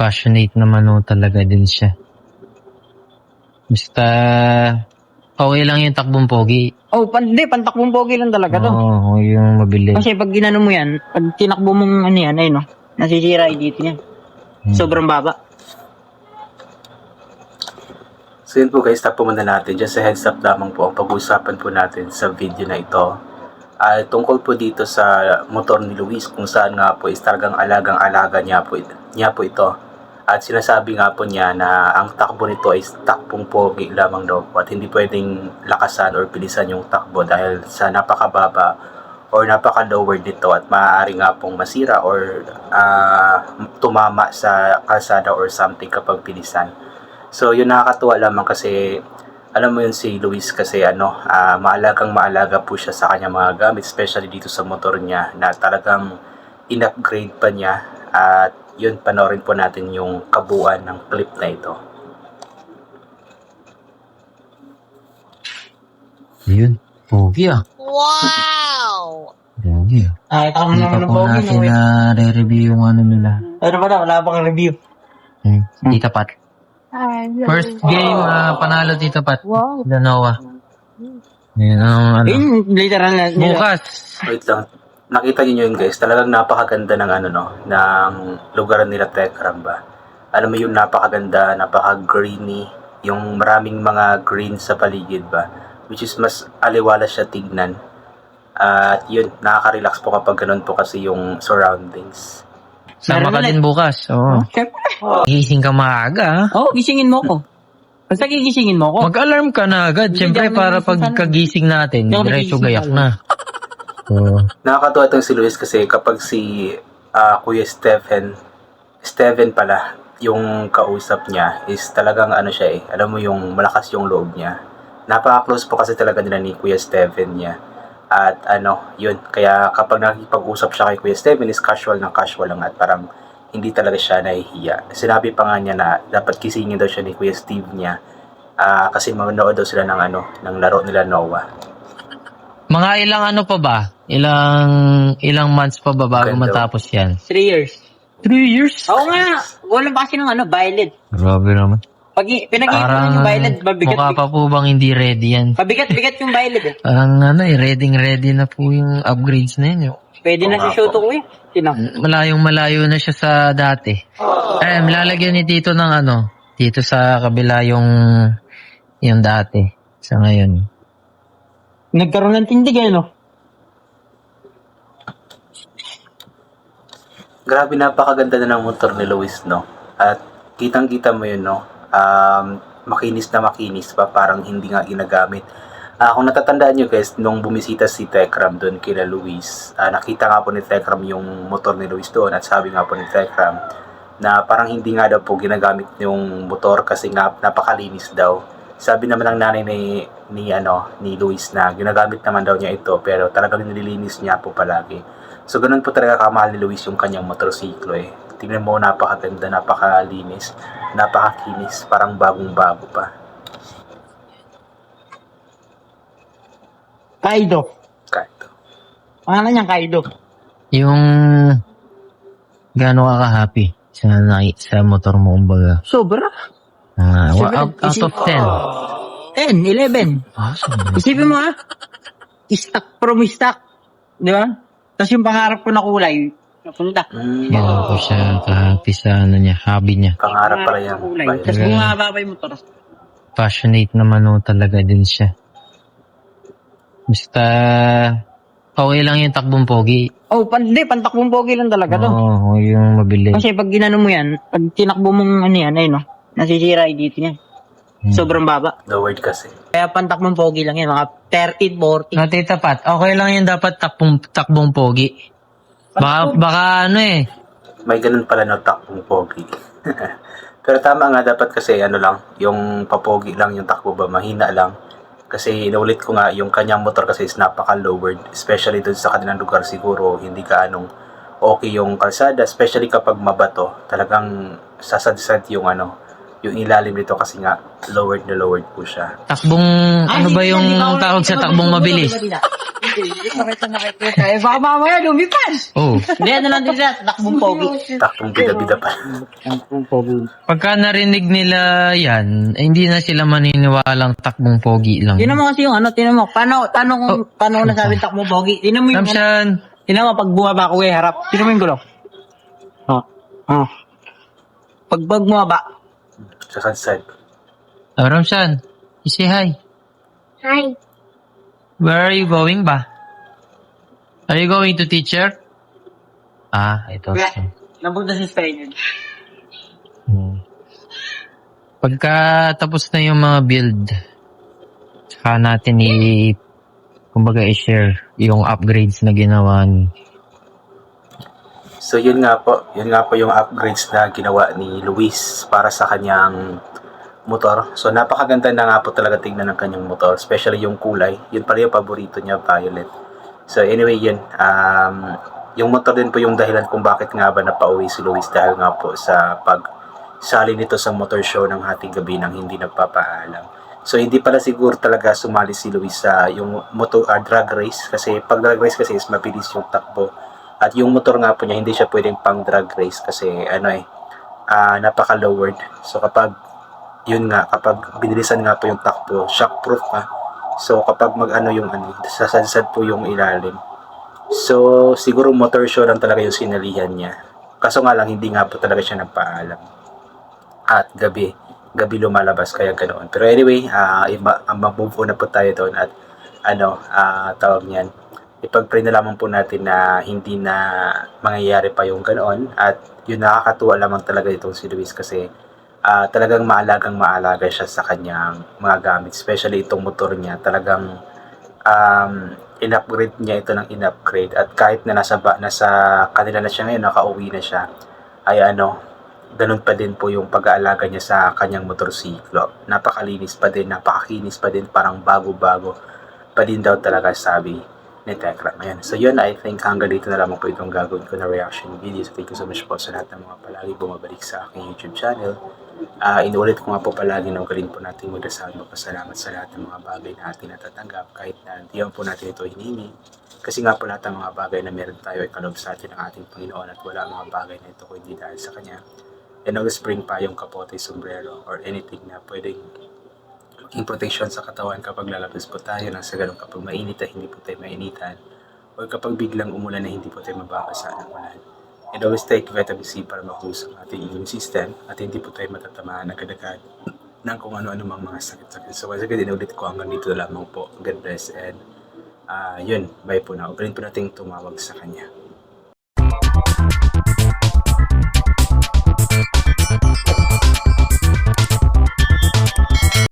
Passionate naman o talaga din siya. Basta, okay lang yung takbong pogi. Oh, hindi, pantakbong pogi lang talaga to. Oo, yung mabilis. Kasi pag ginano mo yan, pag tinakbo mong ano yan, ayun no, nasisira yung dito niya. Sobrang baba. So yun po guys, stop po muna natin. Just a heads up lamang po ang pag-uusapan po natin sa video na ito. Tungkol po dito sa motor ni Luis kung saan nga po is talagang alagang-alaga niya po ito. At sinasabi nga po niya na ang takbo nito is takbong pogi lamang daw po at hindi pwedeng lakasan or bilisan yung takbo dahil sa napakababa or napaka-lower nito at maaari nga pong masira or tumama sa kalsada or something kapag bilisan. So yun nakakatuwa lamang kasi alam mo yun si Luis kasi maalaga po siya sa kanyang mga gamit, especially dito sa motor niya na talagang in-upgrade pa niya. At yun, panoorin po natin yung kabuuan ng clip na ito. Yun, pogi ah. Wow! Pogi ah. Ito Hindi pa po natin na re-review yung ano nila. Ano ba na, wala pang review. Tita Pat. First game, panalo Tita Pat. Wow. Danoa. Yun ang ano. Yun, literal na. Bukas. Wait lang. Nakita niyo yun guys, talagang napakaganda ng ng lugar nila Tekram ba. Alam mo yung napakaganda, napaka-greeny, yung maraming mga green sa paligid ba, which is mas aliwala siya tignan. At yun, nakaka-relax po kapag ganun po kasi yung surroundings. Sama ka din bukas. Oo. Gising ka maaga. Oh, gisingin mo ko. Basta gigisingin mo ko. Mag-alarm ka na agad. Siyempre para pagkagising natin, diretso gayak na. Nakakatuwa itong si Luis kasi kapag si Kuya Steven pala, yung kausap niya is talagang siya alam mo yung malakas yung loob niya. Napaka-close po kasi talaga nila ni Kuya Steven niya. At yun, kaya kapag nakikipag-usap siya kay Kuya Steven is casual lang at parang hindi talaga siya nahihiya. Sinabi pa nga niya na dapat kisingin daw siya ni Kuya Steve niya kasi manood daw sila ng laro nila Noah. Mga ilang pa ba? Ilang months pa ba bago matapos yan? 3 years. 3 years? Oo nga, wala ba kasi ng violet. Grabe naman. Pag pinag-iipunan yung violet, mabigat. Mukha pa po bang hindi ready yan? Pabigat yung violet eh. Parang ready na po yung upgrades na yun. Pwede na si Shoto ko eh. Sino? Malayo na siya sa dati. Lalagyan ni Tito ng dito sa kabila yung dati. Sa ngayon. Nagkaroon ng tindig no? Grabe, napakaganda na ng motor ni Luis, no? At kitang-kita mo yun, no? Makinis pa, parang hindi nga ginagamit. Kung natatandaan nyo guys, nung bumisita si Tekram doon kila Luis, nakita nga po ni Tekram yung motor ni Luis doon at sabi nga po ni Tekram na parang hindi nga daw po ginagamit yung motor kasi nga napakalinis daw. Sabi naman ng nanay ni Luis na ginagamit naman daw niya ito pero talagang nililinis niya po palagi. So ganun po talaga kamahal ni Luis yung kanyang motorsiklo eh. Tingnan mo, napakaganda, napakalinis, napakakinis, parang bagong-bago pa. Kaido. Pangalan niyang Kaido. Yung gaano ka ka-happy sa motor mo kumbaga? Sobra. Out of 10. 10, 11. Awesome. Isipin mo stock from stock. Di ba? Tapos yung pangarap ko na kulay, napunta. Gaano ko siya ka-happy sa hobby niya. Pangarap pala yan. Tapos bumaba pa yung motor. Passionate naman talaga din siya. Basta, okay lang yung takbong pogi. Oh, hindi, pantakbong pogi lang talaga to. Oo, yung mabilis. Kasi pag ginano mo yan, pag tinakbo mong ayun no, nasisira yung dito niya. Sobrang baba. The word kasi. Kaya pantakbong pogi lang yan, mga 30, 40. No, Tita Pat, okay lang yung dapat takbong pogi. Baka May ganun pala na takbong pogi. Pero tama nga, dapat kasi lang, yung papogi lang yung takbo ba, mahina lang. Kasi inulit ko nga, yung kanyang motor kasi is napaka-lowered. Especially dun sa kanilang lugar siguro, hindi ka okay yung kalsada. Especially kapag mabato, talagang sasadsad yung yung ilalim nito kasi nga lowered po siya. takbong, ba yung tawag sa takbong mabilis? Nakita tayo. Baka mamaya lumipas. Oh, Hindi, ano lang din sila, takbong pogi. Takbong bida-bida pa. Takbong pogi. pagka narinig nila yan, eh, hindi na sila maniniwalang takbong pogi lang. Tinan mo kasi yung ano, tinan mo. Paano ko nasabi takbong pogi? Tinan mo yung ano. Ramshan, Tinan mo, pag bumaba ko harap. Tinan mo yung gulong. Pag bumaba. Sa sunset. Ramshan, you say hi. Hi. Where are you going ba? Are you going to teacher? Ito. Napunta sa Spain. Pagka tapos na yung mga build, saka natin kumbaga i-share yung upgrades na ginawa ni. So yun nga po yung upgrades na ginawa ni Luis para sa kanyang motor. So napakaganda na nga po talaga tingnan ng kanyang motor, especially yung kulay. Yun pala yung paborito niya, violet. So anyway, yun. Yung motor din po yung dahilan kung bakit nga ba napauwi si Luis dahil nga po sa pagsali nito sa motor show ng Hating Gabi nang hindi nagpapaalam. So hindi pala siguro talaga sumali si Luis sa yung drag race kasi pag drag race kasi is mabilis yung takbo. At yung motor nga po niya hindi siya pwedeng pang drag race kasi napaka-lowered. So kapag binilisan nga po yung takbo, shockproof pa. So kapag sasadsad po yung ilalim. So siguro motor show lang talaga yung sinalihan niya. Kaso nga lang hindi nga po talaga siya nagpaalam. At gabi lumalabas kaya ganoon. Pero anyway, mag-move on na po tayo doon at tawag niyan. Ipag-pray na lamang po natin na hindi na mangyayari pa yung ganoon at yun nakakatuwa lamang talaga itong si Luis kasi talagang maalaga siya sa kanyang mga gamit, especially itong motor niya. Talagang in-upgrade niya ito ng in-upgrade at kahit na nasa kanila na siya ngayon, nakauwi na siya, ay ganun pa din po yung pag-aalaga niya sa kanyang motorsiklo. Napakalinis pa din, napakakinis pa din, parang bago-bago pa din daw talaga sabi ni Tekram. Ayan. So yun, I think hanggang dito na lamang po itong gagawin ko na reaction video. So thank you so much po sa lahat ng mga palagi bumabalik sa aking YouTube channel. Inuulit ko nga po palagi na galing po natin magdasal, magpasalamat sa lahat ng mga bagay na ating natatanggap kahit na hindi po natin ito hinihingi. Kasi nga po lahat ng mga bagay na meron tayo ay kalob sa atin ng ating Panginoon at wala mga bagay na ito kung hindi dahil sa Kanya. And always bring pa yung kapote, sombrero, or anything na pwedeng maging protection sa katawan kapag lalabas po tayo nang sa ganun kapag mainit na hindi po tayo mainitan o kapag biglang umulan na hindi po tayo mababasa ng ulan. And always take vitamin C para makusap ang ating immune system at hindi po tayo matatamaan agad-agad ng kung ano-ano mga sakit-sakit. So once again, inulit ko hanggang dito lamang po. God bless and yun, bye po na. Ugaling po natin tumawag sa Kanya.